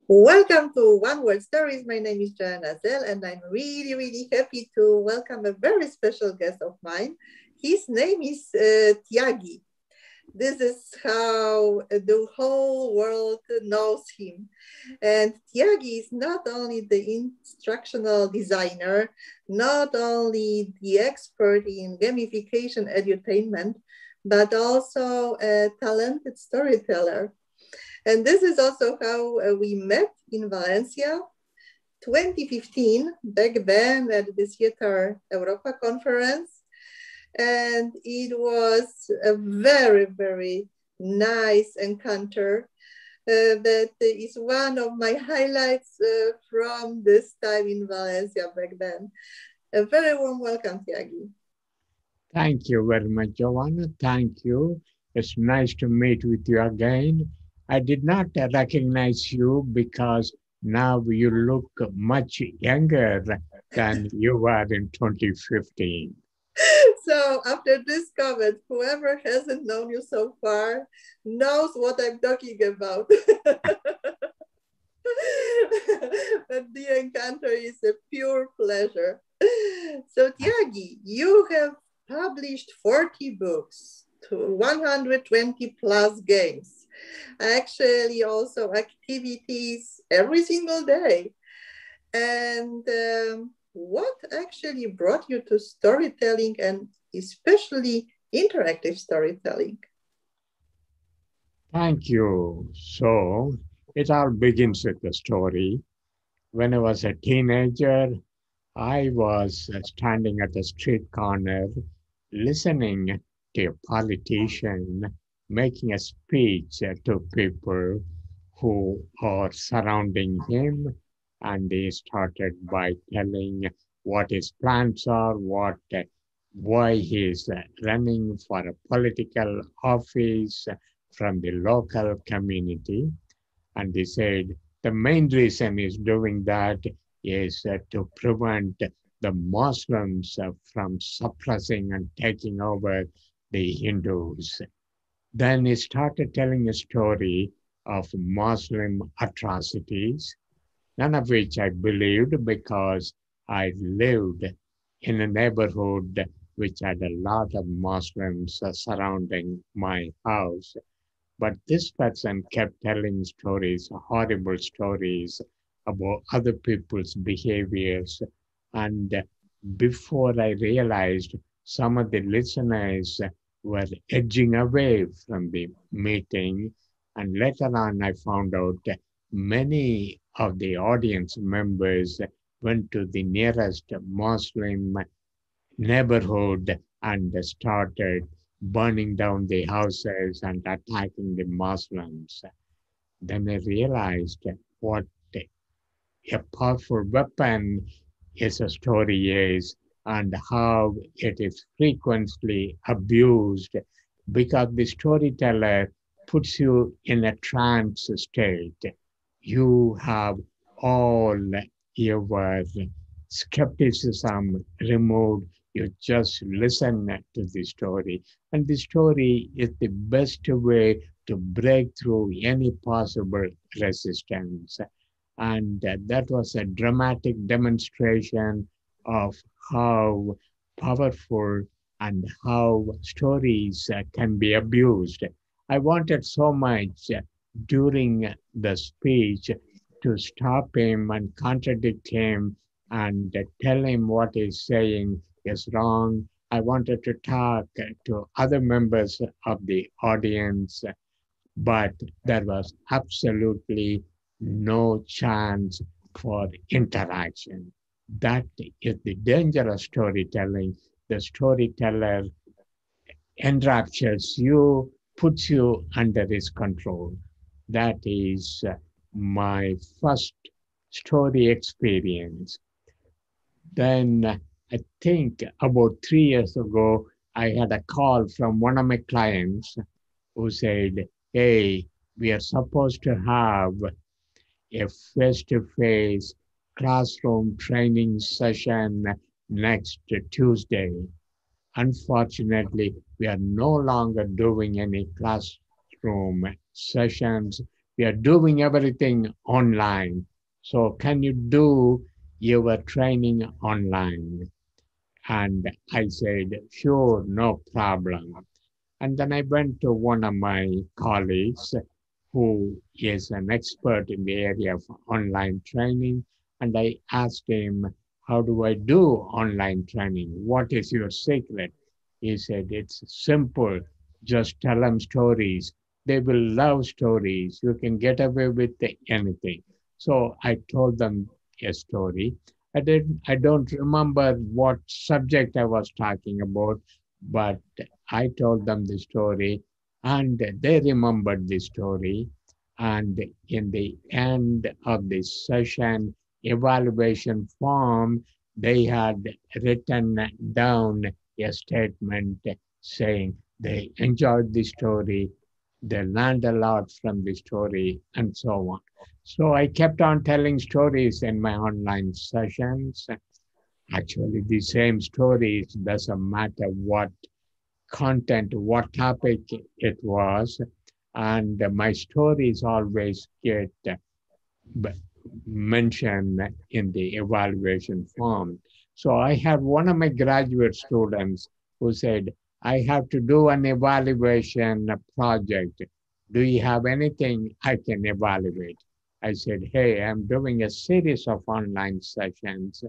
Welcome to One Word Stories. My name is Joanna Sell, and I'm really happy to welcome a very special guest of mine. His name is Thiagi. This is how the whole world knows him. And Thiagi is not only the instructional designer, not only the expert in gamification edutainment, but also a talented storyteller. And this is also how we met in Valencia, 2015, back then at the Theater Europa conference. And it was a very nice encounter. That is one of my highlights from this time in Valencia back then. A very warm welcome, Thiagi. Thank you very much, Joanna. Thank you. It's nice to meet with you again. I did not recognize you because now you look much younger than you were in 2015. So after this comment, whoever hasn't known you so far knows what I'm talking about. But the encounter is a pure pleasure. So Thiagi, you have published 40 books, to 120 plus games, actually also activities every single day. And what actually brought you to storytelling and especially interactive storytelling? Thank you. So it all begins with the story. When I was a teenager, I was standing at the street corner listening to a politician making a speech to people who are surrounding him, and he started by telling what his plans are, why he is running for a political office from the local community. And he said the main reason he's doing that is to prevent the Muslims from suppressing and taking over the Hindus. Then he started telling a story of Muslim atrocities, none of which I believed because I lived in a neighborhood which had a lot of Muslims surrounding my house. But this person kept telling stories, horrible stories about other people's behaviors. And before I realized, some of the listeners were edging away from the meeting. And later on, I found out that many of the audience members went to the nearest Muslim neighborhood and started burning down the houses and attacking the Muslims. Then I realized what a powerful weapon is a story is and how it is frequently abused because the storyteller puts you in a trance state. You have all your skepticism removed. You just listen to the story. And the story is the best way to break through any possible resistance. And that was a dramatic demonstration of how powerful and how stories can be abused. I wanted so much during the speech to stop him and contradict him and tell him what he's saying is wrong. I wanted to talk to other members of the audience, but there was absolutely no chance for interaction. That is the danger of storytelling. The storyteller enraptures you, puts you under his control. That is my first story experience. Then I think about 3 years ago, I had a call from one of my clients who said, "Hey, we are supposed to have a face to face classroom training session next Tuesday. Unfortunately, we are no longer doing any classroom sessions We are doing everything online. So can you do your training online? And I said, sure, no problem. And then I went to one of my colleagues who is an expert in the area of online training. And I asked him, how do I do online training? What is your secret? He said, it's simple. Just tell them stories. They will love stories. You can get away with anything. So I told them a story. I don't remember what subject I was talking about, but I told them the story and they remembered the story. And in the end of the session evaluation form, they had written down a statement saying they enjoyed the story, they learned a lot from the story, and so on. So I kept on telling stories in my online sessions. Actually, the same stories, doesn't matter what content, what topic it was. And my stories always get mentioned in the evaluation form. So I had one of my graduate students who said, I have to do an evaluation project. Do you have anything I can evaluate? I said, hey, I'm doing a series of online sessions.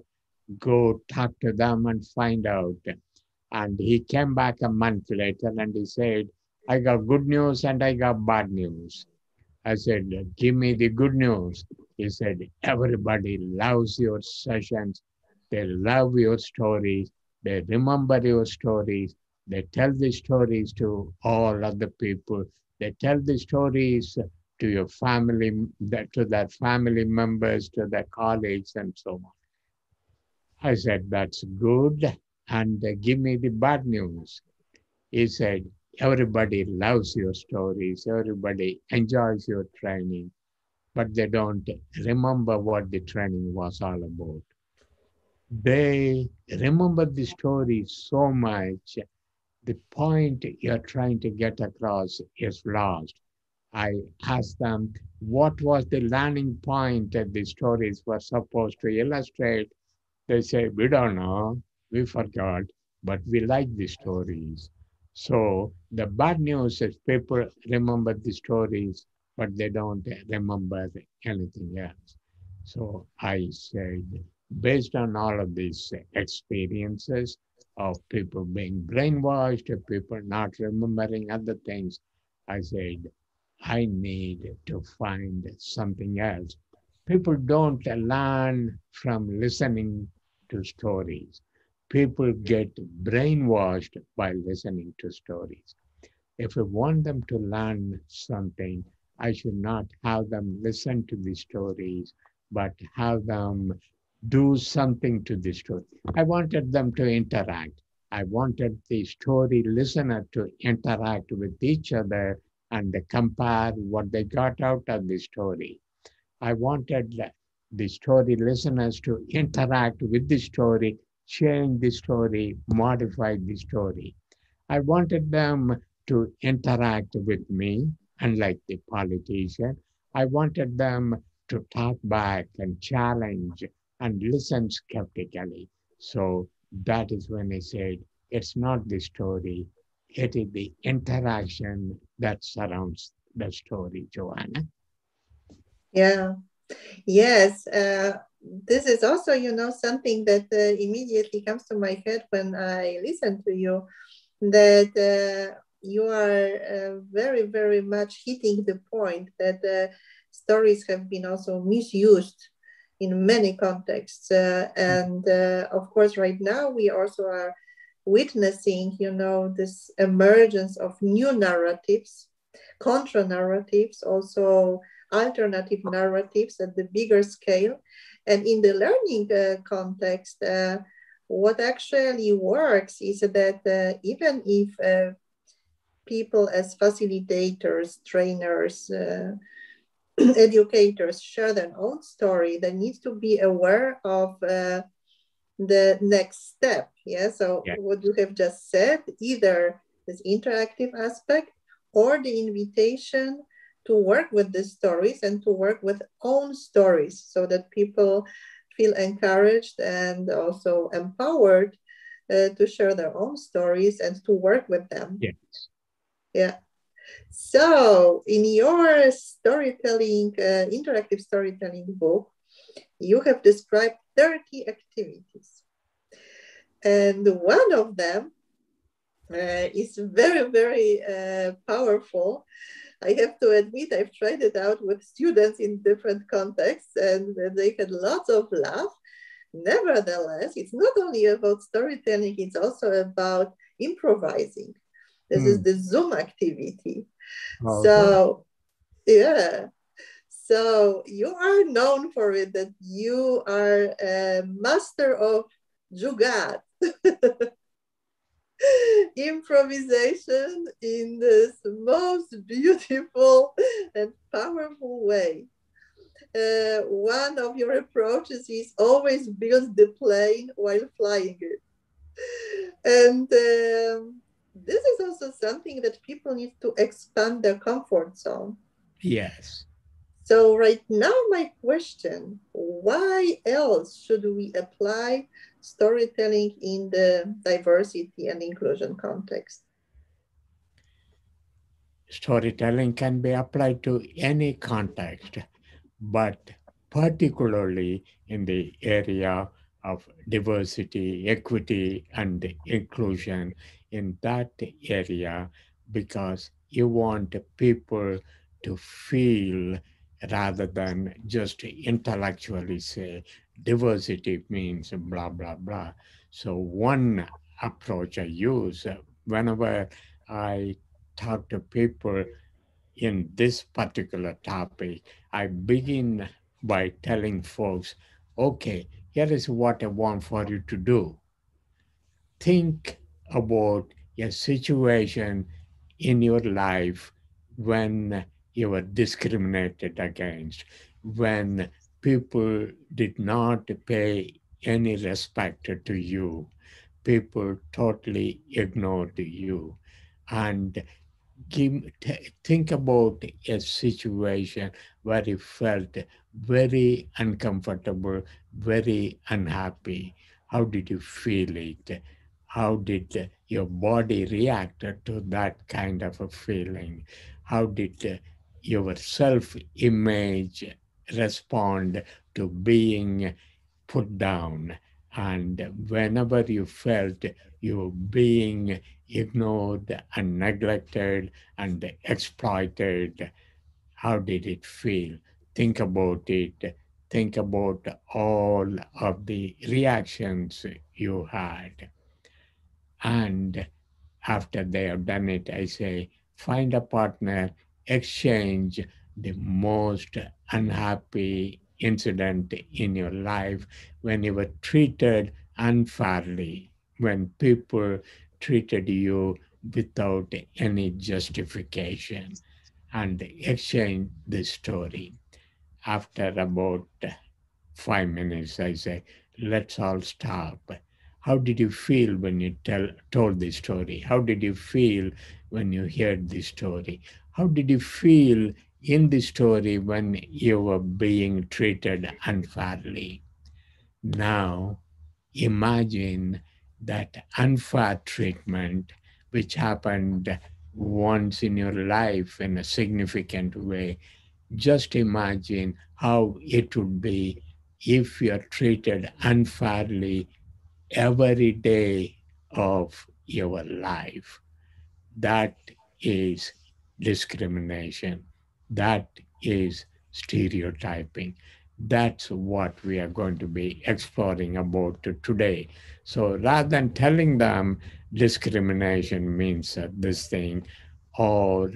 Go talk to them and find out. And he came back a month later and he said, I got good news and I got bad news. I said, give me the good news. He said, everybody loves your sessions. They love your stories. They remember your stories. They tell the stories to all other people. They tell the stories to your family, to their family members, to their colleagues, and so on. I said, that's good. And give me the bad news. He said, everybody loves your stories. Everybody enjoys your training, but they don't remember what the training was all about. They remember the story so much, the point you're trying to get across is lost. I asked them what was the learning point that the stories were supposed to illustrate. They say, we don't know, we forgot, but we like the stories. So the bad news is people remember the stories, but they don't remember anything else. So I said, based on all of these experiences of people being brainwashed, of people not remembering other things, I said, I need to find something else. People don't learn from listening to stories. People get brainwashed by listening to stories. If I want them to learn something, I should not have them listen to the stories, but have them do something to the story. I wanted them to interact. I wanted the story listener to interact with each other and compare what they got out of the story. I wanted the story listeners to interact with the story, change the story, modify the story. I wanted them to interact with me, unlike the politician. I wanted them to talk back and challenge and listen skeptically. So that is when I said, it's not the story, it is the interaction that surrounds the story, Joanna. Yeah. Yes. This is also, something that immediately comes to my head when I listen to you, that you are very, very much hitting the point that stories have been also misused in many contexts. And of course, right now, we also are witnessing, this emergence of new narratives, contra narratives, also alternative narratives at the bigger scale. And in the learning context, what actually works is that even if people as facilitators, trainers, educators share their own story, they need to be aware of the next step. Yeah. So Yeah. what you have just said, either this interactive aspect or the invitation to work with these stories and to work with own stories so that people feel encouraged and also empowered to share their own stories and to work with them. Yes. Yeah. So, in your storytelling, interactive storytelling book, you have described 30 activities. And one of them is very, very powerful. I have to admit, I've tried it out with students in different contexts and they had lots of laugh. Nevertheless, it's not only about storytelling, it's also about improvising. This is the Zoom activity. Okay. So, yeah. So you are known for it, that you are a master of jugaad, improvisation in this most beautiful and powerful way. One of your approaches is always build the plane while flying it. And this is also something that people need to expand their comfort zone. Yes. So right now, my question, why else should we apply storytelling in the diversity and inclusion context? Storytelling can be applied to any context, but particularly in the area of diversity, equity, and inclusion, in that area, because you want people to feel rather than just intellectually say diversity means blah, blah, blah. So, one approach I use whenever I talk to people in this particular topic, I begin by telling folks, okay, here is what I want for you to do. Think about a situation in your life when you were discriminated against, when people did not pay any respect to you, people totally ignored you. And think about a situation where you felt very uncomfortable, very unhappy. How did you feel it? How did your body react to that kind of a feeling? How did your self image respond to being put down? And whenever you felt you being ignored and neglected and exploited, how did it feel? Think about it. Think about all of the reactions you had. And after they have done it, I say, find a partner, exchange the most unhappy incident in your life when you were treated unfairly, when people treated you without any justification, and exchange the story. After about 5 minutes, I say, let's all stop. How did you feel when you told this story? How did you feel when you heard this story? How did you feel in the story when you were being treated unfairly? Now, imagine that unfair treatment which happened once in your life in a significant way. Just imagine how it would be if you're treated unfairly every day of your life. That is discrimination. That is stereotyping. That's what we are going to be exploring about today. So rather than telling them discrimination means this thing, or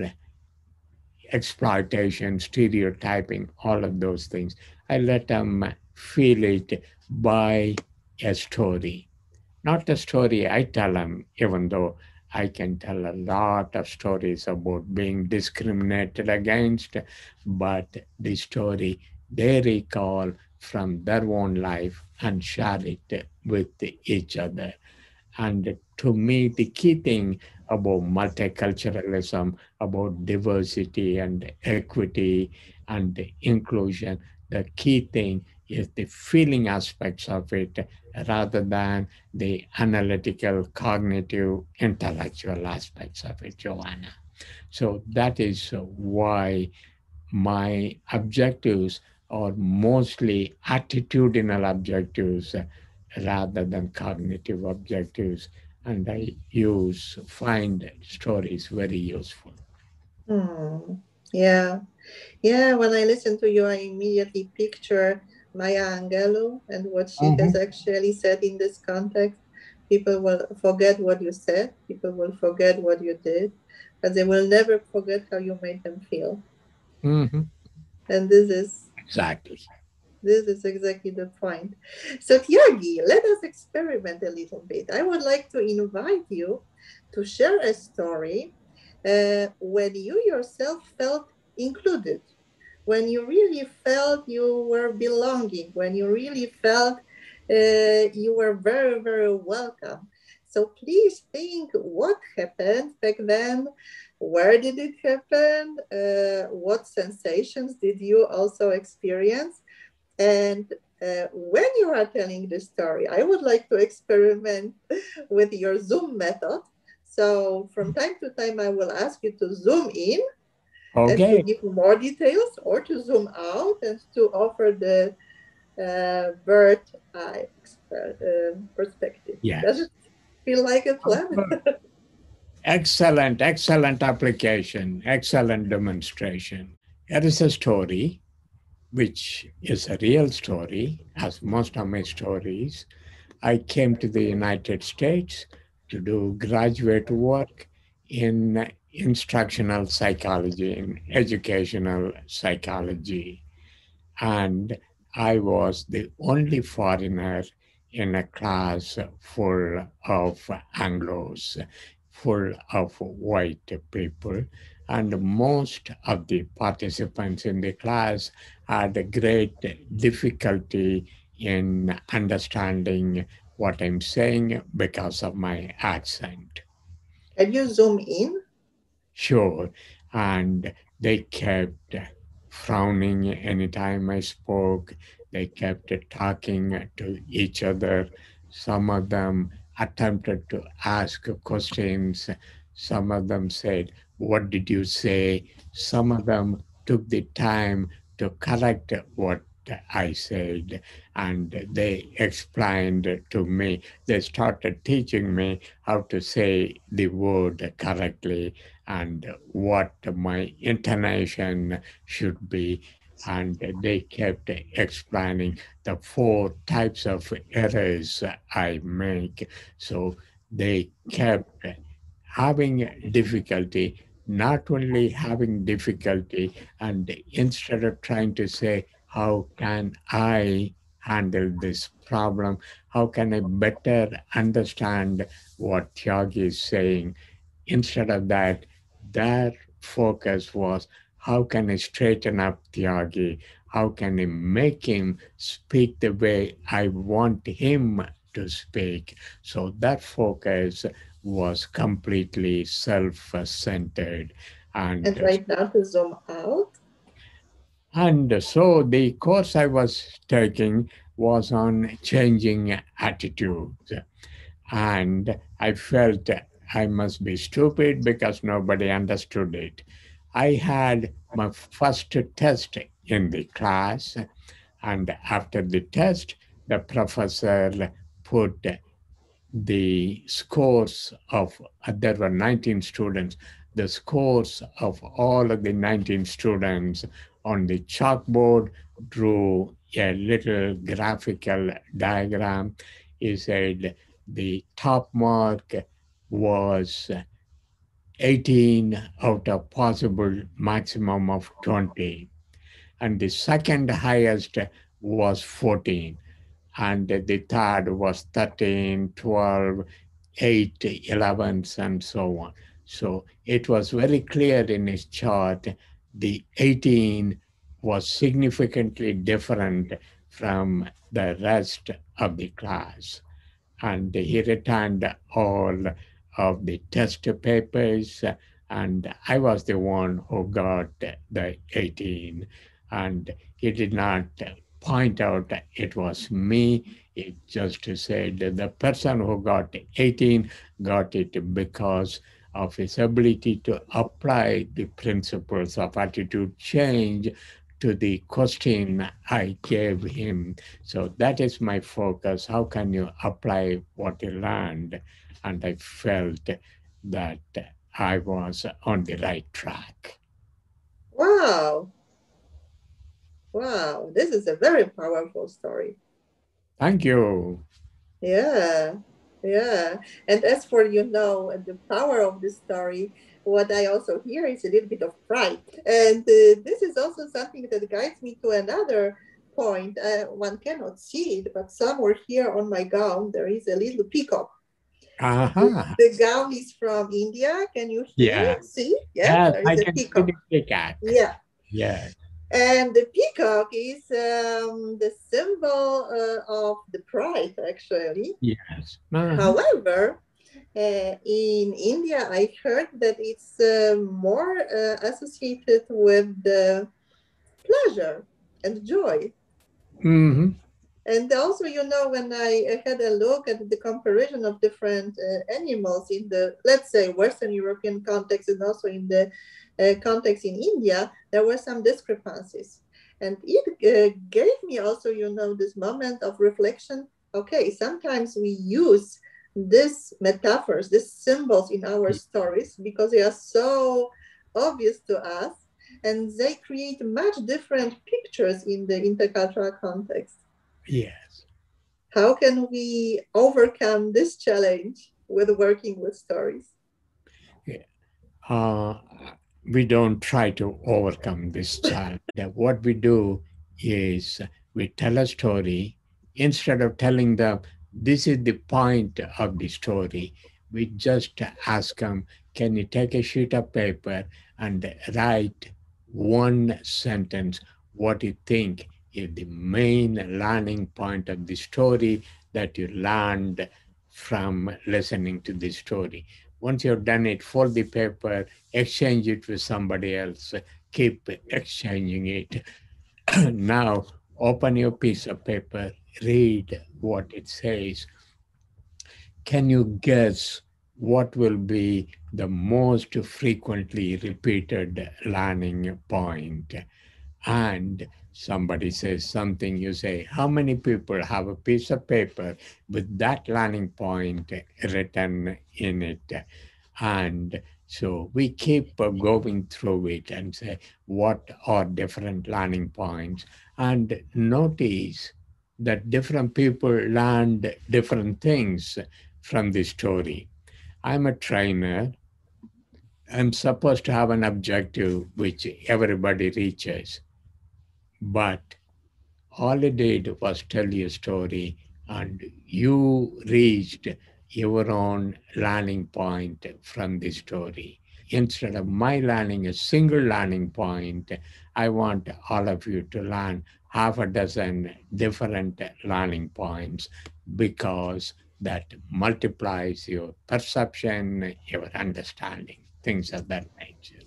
exploitation, stereotyping, all of those things, I let them feel it by a story. Not the story I tell them, even though I can tell a lot of stories about being discriminated against, but the story they recall from their own life and share it with each other. And to me, the key thing about multiculturalism, about diversity and equity and inclusion. The key thing is the feeling aspects of it rather than the analytical, cognitive, intellectual aspects of it, Joanna. So that is why my objectives are mostly attitudinal objectives rather than cognitive objectives, and I find stories very useful. Hmm. Yeah. Yeah. When I listen to you, I immediately picture Maya Angelou and what she has Mhm. actually said in this context. People will forget what you said, people will forget what you did, but they will never forget how you made them feel. Mhm. And Exactly. this is exactly the point. So, Tyagi, let us experiment a little bit. I would like to invite you to share a story when you yourself felt included, when you really felt you were belonging, when you really felt you were very, very welcome. So, please think what happened back then. Where did it happen? What sensations did you also experience? And when you are telling the story, I would like to experiment with your Zoom method. So from time to time, I will ask you to zoom in and to Okay. give more details, or to zoom out and to offer the bird eye perspective. Does Yes. it feel like a plan? Excellent, excellent application, excellent demonstration. Here is a story which is a real story, as most of my stories. I came to the United States to do graduate work in instructional psychology, in educational psychology. And I was the only foreigner in a class full of Anglos, full of white people, and most of the participants in the class had a great difficulty in understanding what I'm saying because of my accent. Can you zoom in? Sure. And they kept frowning anytime I spoke. They kept talking to each other. Some of them attempted to ask questions. Some of them said, "What did you say?" Some of them took the time to correct what I said, and they explained to me. They started teaching me how to say the word correctly and what my intonation should be. And they kept explaining the four types of errors I make. So they kept having difficulty, not only having difficulty, and instead of trying to say, how can I handle this problem? How can I better understand what Tyagi is saying? Instead of that, their focus was how can I straighten up Tyagi? How can I make him speak the way I want him to speak? So that focus was completely self centered. And, And right now to zoom out. and so the course I was taking was on changing attitudes. And I felt I must be stupid because nobody understood it. I had my first test in the class, and after the test, the professor put the scores of, there were 19 students, the scores of all of the 19 students on the chalkboard, drew a little graphical diagram. He said the top mark was 18 out of possible maximum of 20, and the second highest was 14, and the third was 13, 12, 8, 11, and so on. So it was very clear in his chart. The 18 was significantly different from the rest of the class. And he returned all of the test papers, and I was the one who got the 18, and he did not point out that it was me. It just said that the person who got 18 got it because of his ability to apply the principles of attitude change to the question I gave him. So that is my focus. How can you apply what you learned? And I felt that I was on the right track. Wow. Wow. This is a very powerful story. Thank you. Yeah. Yeah. And as for, the power of the story, what I also hear is a little bit of pride. And this is also something that guides me to another point. One cannot see it, but somewhere here on my gown, there is a little peacock. Uh-huh. The gown is from India. Can you hear? Yeah. See? Yes, Yes, there I is a can see peacock. the Peacock. Yeah. Yes. And the peacock is the symbol of the pride, actually. Yes. Uh-huh. However, in India, I heard that it's more associated with the pleasure and joy. Mm-hmm. And also, when I had a look at the comparison of different animals in the, let's say, Western European context and also in the context in India, there were some discrepancies. And it gave me also, this moment of reflection. Okay, sometimes we use these metaphors, these symbols in our stories because they are so obvious to us and they create much different pictures in the intercultural context. Yes. How can we overcome this challenge with working with stories? Yeah. Uh, we don't try to overcome this challenge. What we do is we tell a story. Instead of telling them, this is the point of the story, we just ask them, can you take a sheet of paper and write one sentence, what you think is the main learning point of the story that you learned from listening to the story. Once you've done it, fold the paper, exchange it with somebody else, keep exchanging it. Now, open your piece of paper, read what it says. Can you guess what will be the most frequently repeated learning point? And somebody says something, you say, how many people have a piece of paper with that learning point written in it? And so we keep going through it and say, what are different learning points? And notice that different people learned different things from the story. I'm a trainer. I'm supposed to have an objective which everybody reaches. But all it did was tell you a story, and you reached your own learning point from the story. Instead of my learning a single learning point, I want all of you to learn half a dozen different learning points because that multiplies your perception, your understanding, things of that nature.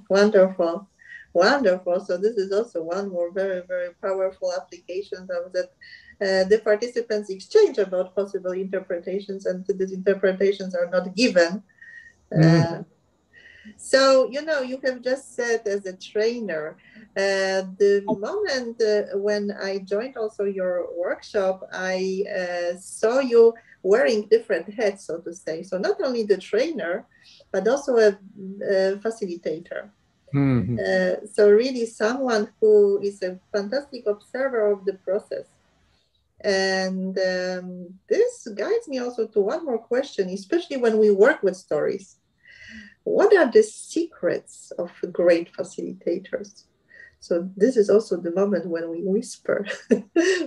Wonderful. Wonderful. So this is also one more very, very powerful application of that the participants exchange about possible interpretations and these interpretations are not given. Mm, Uh, So, you have just said as a trainer, the moment when I joined also your workshop, I saw you wearing different hats, so to say. So, not only the trainer, but also a facilitator. mhm. So, really, someone who is a fantastic observer of the process. And this guides me also to one more question, especially when we work with stories. What are the secrets of great facilitators? So this is also the moment when we whisper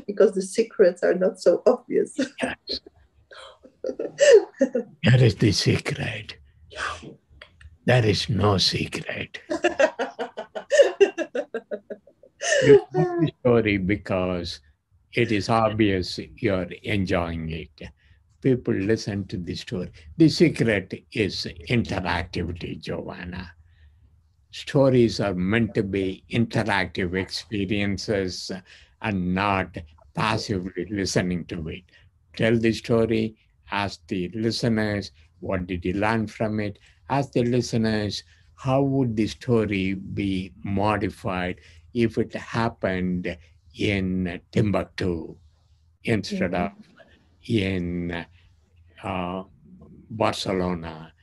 because the secrets are not so obvious. Yes, that is the secret. There is no secret. You tell the story because it is obvious you're enjoying it. people listen to the story. The secret is interactivity, Joanna. Stories are meant to be interactive experiences and not passively listening to it. Tell the story, ask the listeners, what did you learn from it? Ask the listeners, how would the story be modified if it happened in Timbuktu instead of Mhm. in uh, Barcelona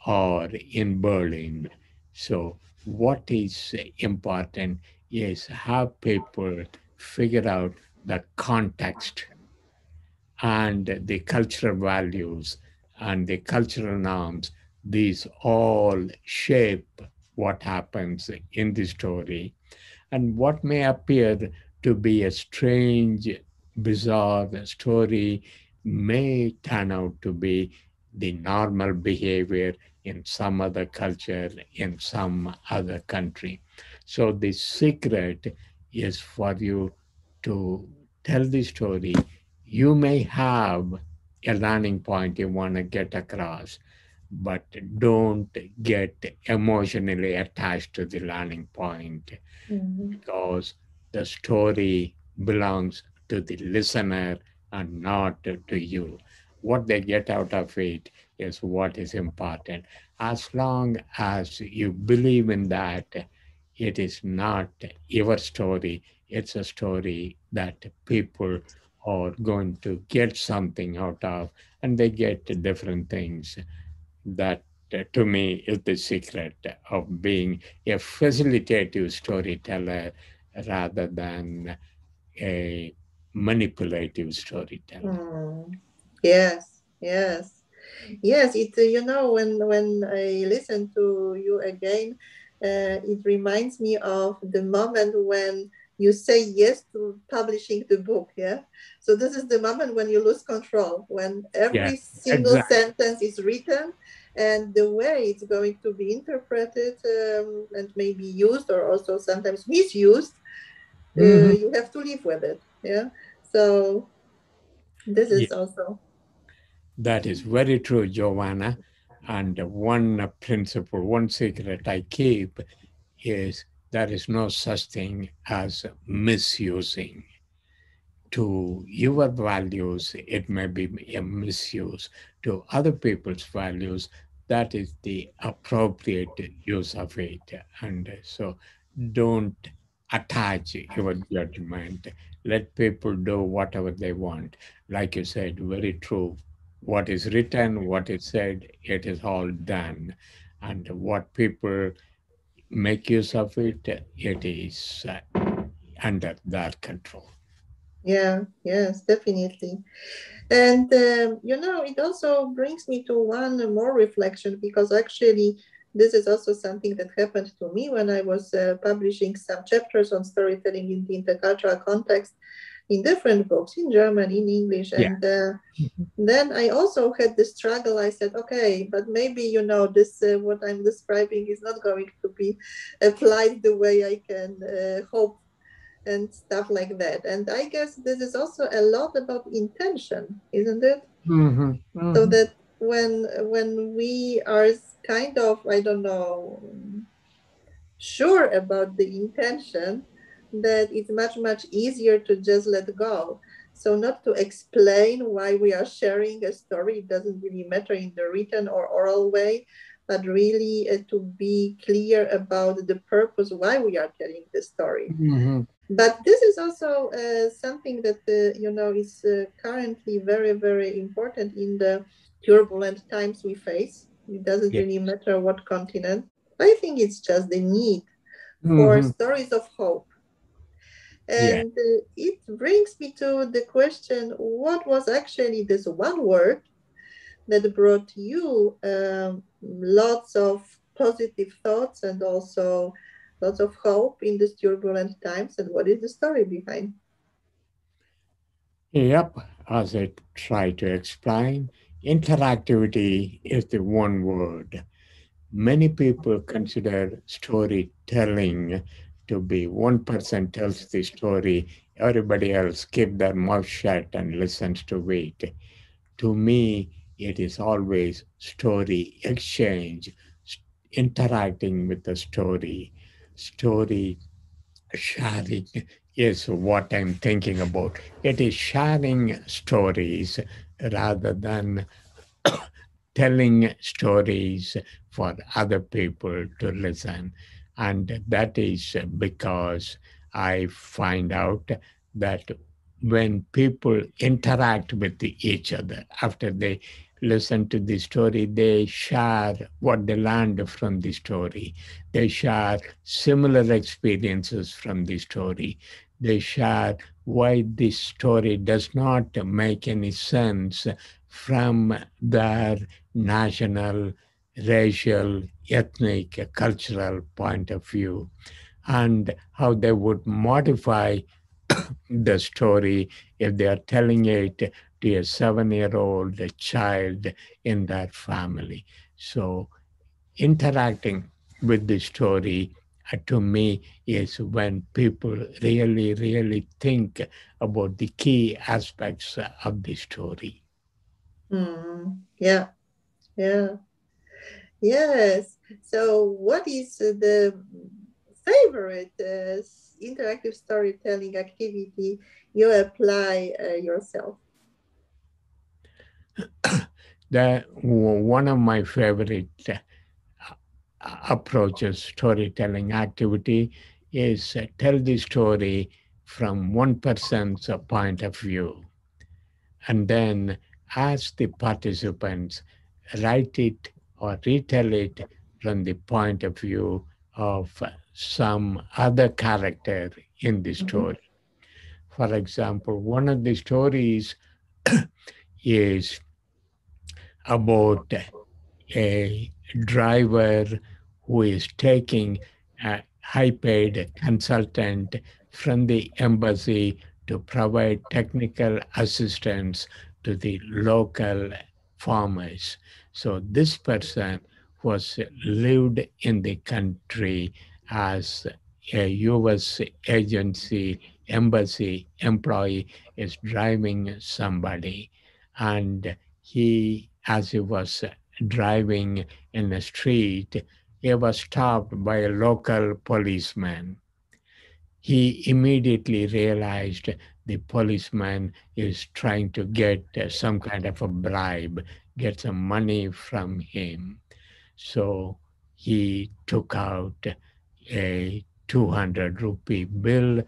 or in Berlin. So, what is important is how people figure out the context and the cultural values and the cultural norms. These all shape what happens in the story, and what may appear to be a strange, bizarre story may turn out to be the normal behavior in some other culture, in some other country. So, the secret is for you to tell the story. You may have a learning point you want to get across, but don't get emotionally attached to the learning point, Mhm. because the story belongs to the listener and not to you. What they get out of it is what is important. As long as you believe in that, it is not your story, it's a story that people are going to get something out of, and they get different things. That to me is the secret of being a facilitative storyteller rather than a manipulative storyteller. Mm. Yes, yes. Yes, it when I listen to you again, it reminds me of the moment when you say yes to publishing the book. Yeah, so this is the moment when you lose control, when Yeah, every single exactly. sentence is written, and the way it's going to be interpreted and maybe used or also sometimes misused, Mhm. you have to live with it. Yeah, so this Yeah, is also. that is very true, Joanna. And one principle, one secret I keep is there is no such thing as misusing. To your values, it may be a misuse. To other people's values, that is the appropriate use of it. And so don't attach your judgment. Let people do whatever they want. Like you said, very true. What is written, what is said, it is all done. And what people make use of it, it is under their control. Yeah, yes, definitely. And it also brings me to one more reflection because actually, this is also something that happened to me when I was publishing some chapters on storytelling in the intercultural context in different books in German, in English. Yeah. And then I also had the struggle. I said, okay, but maybe, this what I'm describing is not going to be applied the way I can hope and stuff like that. And I guess this is also a lot about intention, isn't it? Hmm. So Hmm. that when we are kind of, I don't know, sure about the intention, that it's much easier to just let go. So not to explain why we are sharing a story, it doesn't really matter in the written or oral way, but really to be clear about the purpose why we are telling the story. Hmm. But this is also something that is currently very important in the turbulent times we face. It doesn't Yeah. really matter what continent. I think it's just the need for Hmm. stories of hope. Yeah. And it brings me to the question: what was actually this one word that brought you lots of positive thoughts and also lots of hope in these turbulent times? And what is the story behind? Yep. As I try to explain, interactivity is the one word. Many people consider storytelling to be one person tells the story, everybody else keep their mouth shut and listens to it. To me, it is always story exchange, interacting with the story sharing is what I'm thinking about. It is sharing stories rather than telling stories for other people to listen. And that is because I find out that when people interact with each other after they listen to the story, they share what they learned from the story. They share similar experiences from the story. They share why this story does not make any sense from their national, racial, ethnic, cultural point of view, and how they would modify the story if they are telling it to a 7-year old child in their family. So, interacting with the story to me is when people really think about the key aspects of the story. Yeah, yeah, yes. So, what is the favorite interactive storytelling activity you apply yourself? One of my favorite approaches storytelling activity is tell the story from one person's point of view, and then ask the participants write it or retell it from the point of view of some other character in the Mhm, story. For example, one of the stories is about a driver who is taking a high paid consultant from the embassy to provide technical assistance to the local farmers. So this person was lived in the country as a US agency embassy employee is driving somebody, and as he was driving in the street, he was stopped by a local policeman. He immediately realized the policeman is trying to get some kind of a bribe, get some money from him. So he took out a 200 rupee bill,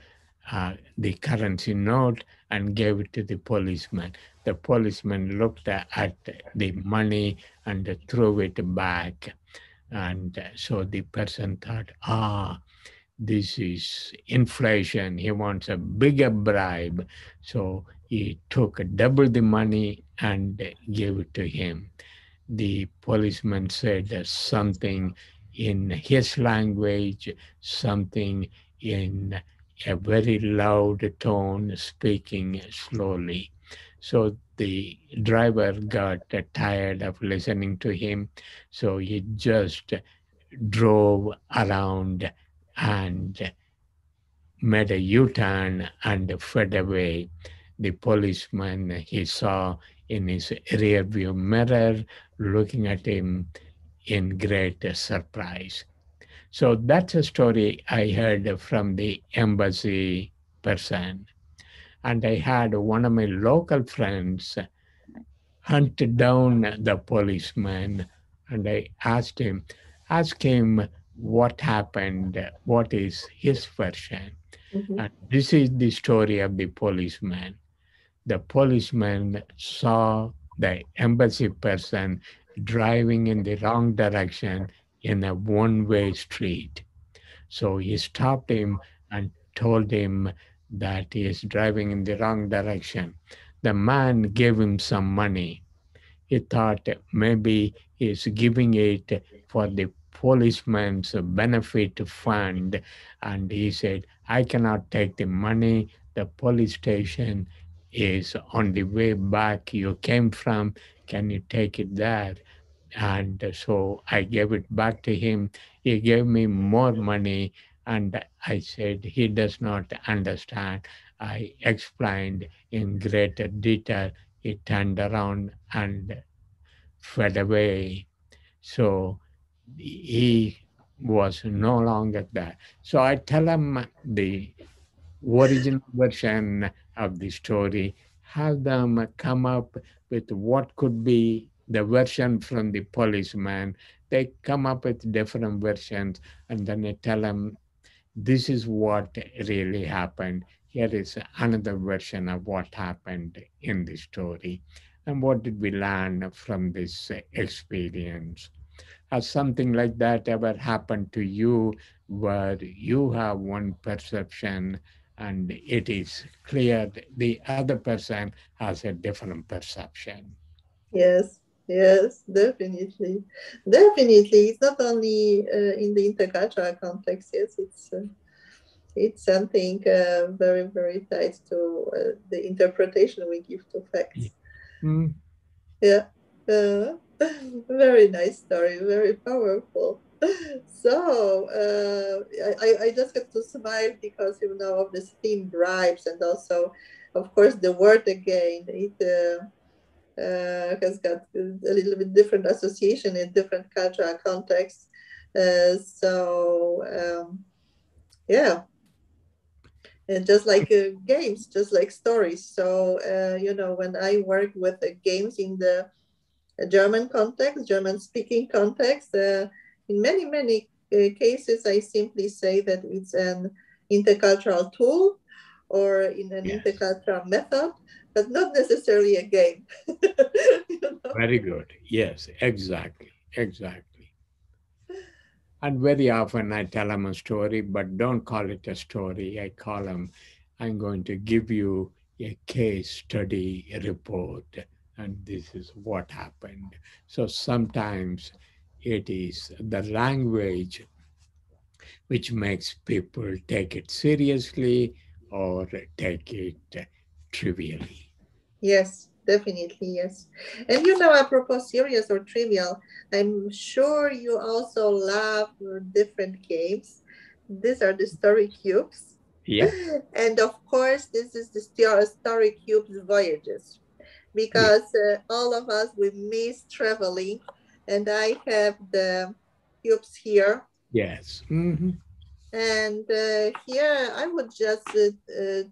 the currency note, and gave it to the policeman. The policeman looked at the money and threw it back. And so the person thought, this is inflation. He wants a bigger bribe. So he took double the money and gave it to him. The policeman said something in his language, something in a very loud tone, speaking slowly. So the driver got tired of listening to him, so he just drove around and made a U-turn and fled away. The policeman he saw in his rearview mirror looking at him in great surprise. So that's a story I heard from the embassy person. And I had one of my local friends hunt down the policeman, and I ask him what happened, what is his version. mhm, And this is the story of the policeman. The policeman saw the embassy person driving in the wrong direction in a one way street. So he stopped him and told him that he is driving in the wrong direction. The man gave him some money. He thought maybe he's giving it for the policeman's benefit fund. And he said, I cannot take the money. The police station is on the way back you came from. Can you take it there? And so I gave it back to him. He gave me more money, and I said he does not understand. I explained in greater detail. he turned around and fled away. So he was no longer there. So I tell him the original version of the story, have them come up with what could be the version from the policeman. They come up with different versions, and then I tell them this is what really happened. Here is another version of what happened in the story. And what did we learn from this experience? Has something like that ever happened to you where you have one perception and it is clear the other person has a different perception? Yes, yes, definitely. Definitely. It's not only in the intercultural context, yes, it's something very, very tied to the interpretation we give to facts. Mm, Yeah. Uh, very nice story, very powerful. So I just have to smile because you know of this theme bribes and also, of course, the word again. It has got a little bit different association in different cultural contexts. Yeah, and just like games, just like stories. So you know, when I work with games in the German context, German speaking context, in many cases, I simply say that it's an intercultural tool or in an yes, intercultural method, but not necessarily a game. You know? very good. Yes, exactly, exactly. And very often I tell them a story, but don't call it a story. I call them, I'm going to give you a case study report, and this is what happened. So sometimes it is the language which makes people take it seriously or take it trivially. Yes, definitely, yes. And you know, apropos serious or trivial, I'm sure you also love different games. These are the story cubes. Yeah, And of course, this is the story cubes voyages yeah, because all of us we miss traveling, and I have the cubes here. yes. Hmm. And here I would just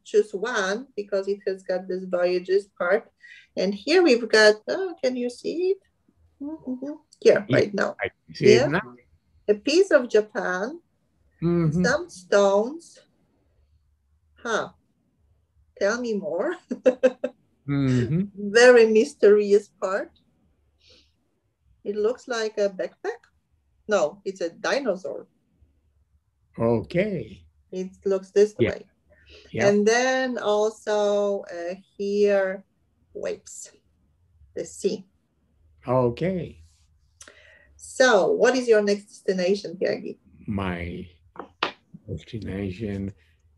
choose one because it has got this voyages part. And here we've got, oh, can you see it? Mhm. Here, Yeah, right now. I can see it Yeah, now. a piece of Japan, Hmm. some stones. Huh, tell me more. Hmm. Very mysterious part. It looks like a backpack. No, it's a dinosaur. Okay. It looks this Yeah, way. yeah. And then also here, waves, the sea. Okay. So, what is your next destination, Thiagi? My destination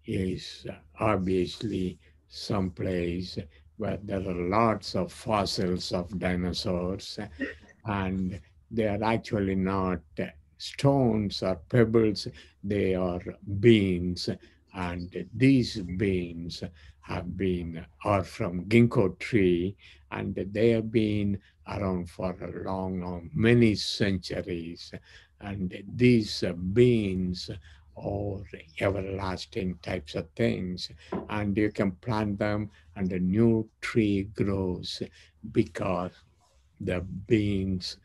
is obviously someplace where there are lots of fossils of dinosaurs, and they are actually not stones or pebbles, they are beans. And these beans are from ginkgo tree, and they have been around for a long, many centuries. And these beans are everlasting types of things, and you can plant them and a new tree grows because the beans,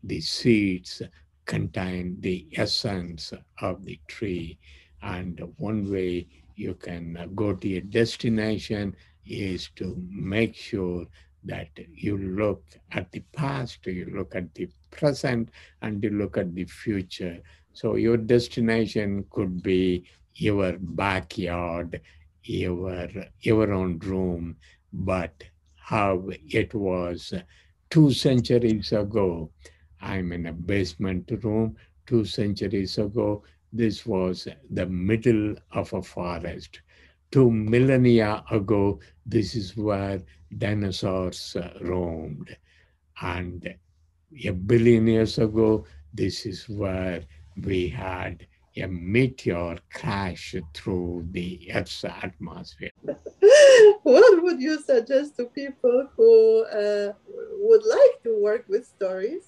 the seeds contain the essence of the tree. And one way you can go to your destination is to make sure that you look at the past, you look at the present, and you look at the future. So your destination could be your backyard, your your own room, but how it was 2 centuries ago. I'm in a basement room. 2 centuries ago, this was the middle of a forest. 2 millennia ago, this is where dinosaurs roamed. And a billion years ago, this is where we had a meteor crash through the Earth's atmosphere. What would you suggest to people who would like to work with stories,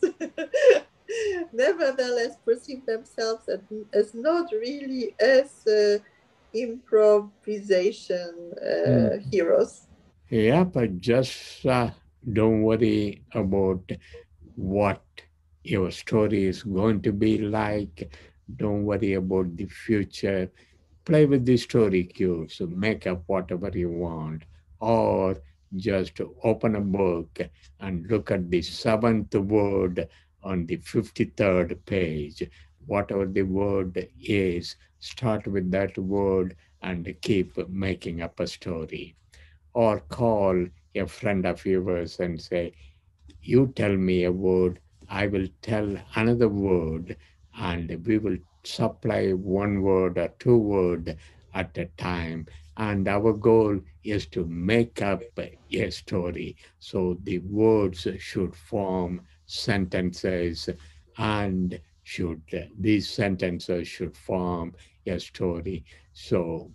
nevertheless perceive themselves as not really as improvisation Mm. heroes? Yeah, but just don't worry about what your story is going to be like. Don't worry about the future. Play with the story cubes, make up whatever you want, or just open a book and look at the seventh word on the 53rd page. Whatever the word is, start with that word and keep making up a story. Or call a friend of yours and say, you tell me a word, I will tell another word, and we will supply one word or two words at a time. And our goal is to make up a story. So the words should form sentences, and should these sentences should form a story. So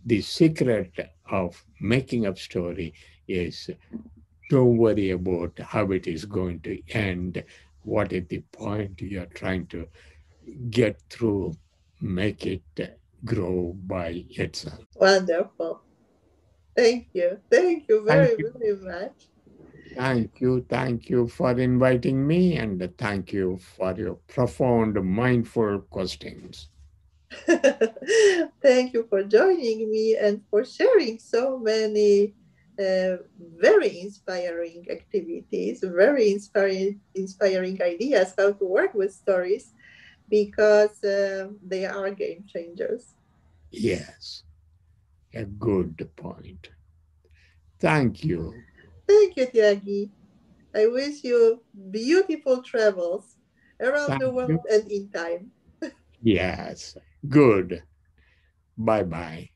the secret of making up story is don't worry about how it is going to end. What is the point you're trying to get through? Make it grow by itself. Wonderful. Thank you. Thank you Thank very, you. very much. Thank you. Thank you for inviting me, and thank you for your profound, mindful questions. Thank you for joining me and for sharing so many very inspiring activities, very inspiring ideas how to work with stories because they are game changers. Yes, a good point. Thank you. Thank you, Tiagi. I wish you beautiful travels around the Thank you. world and in time. Yes, good. Bye bye.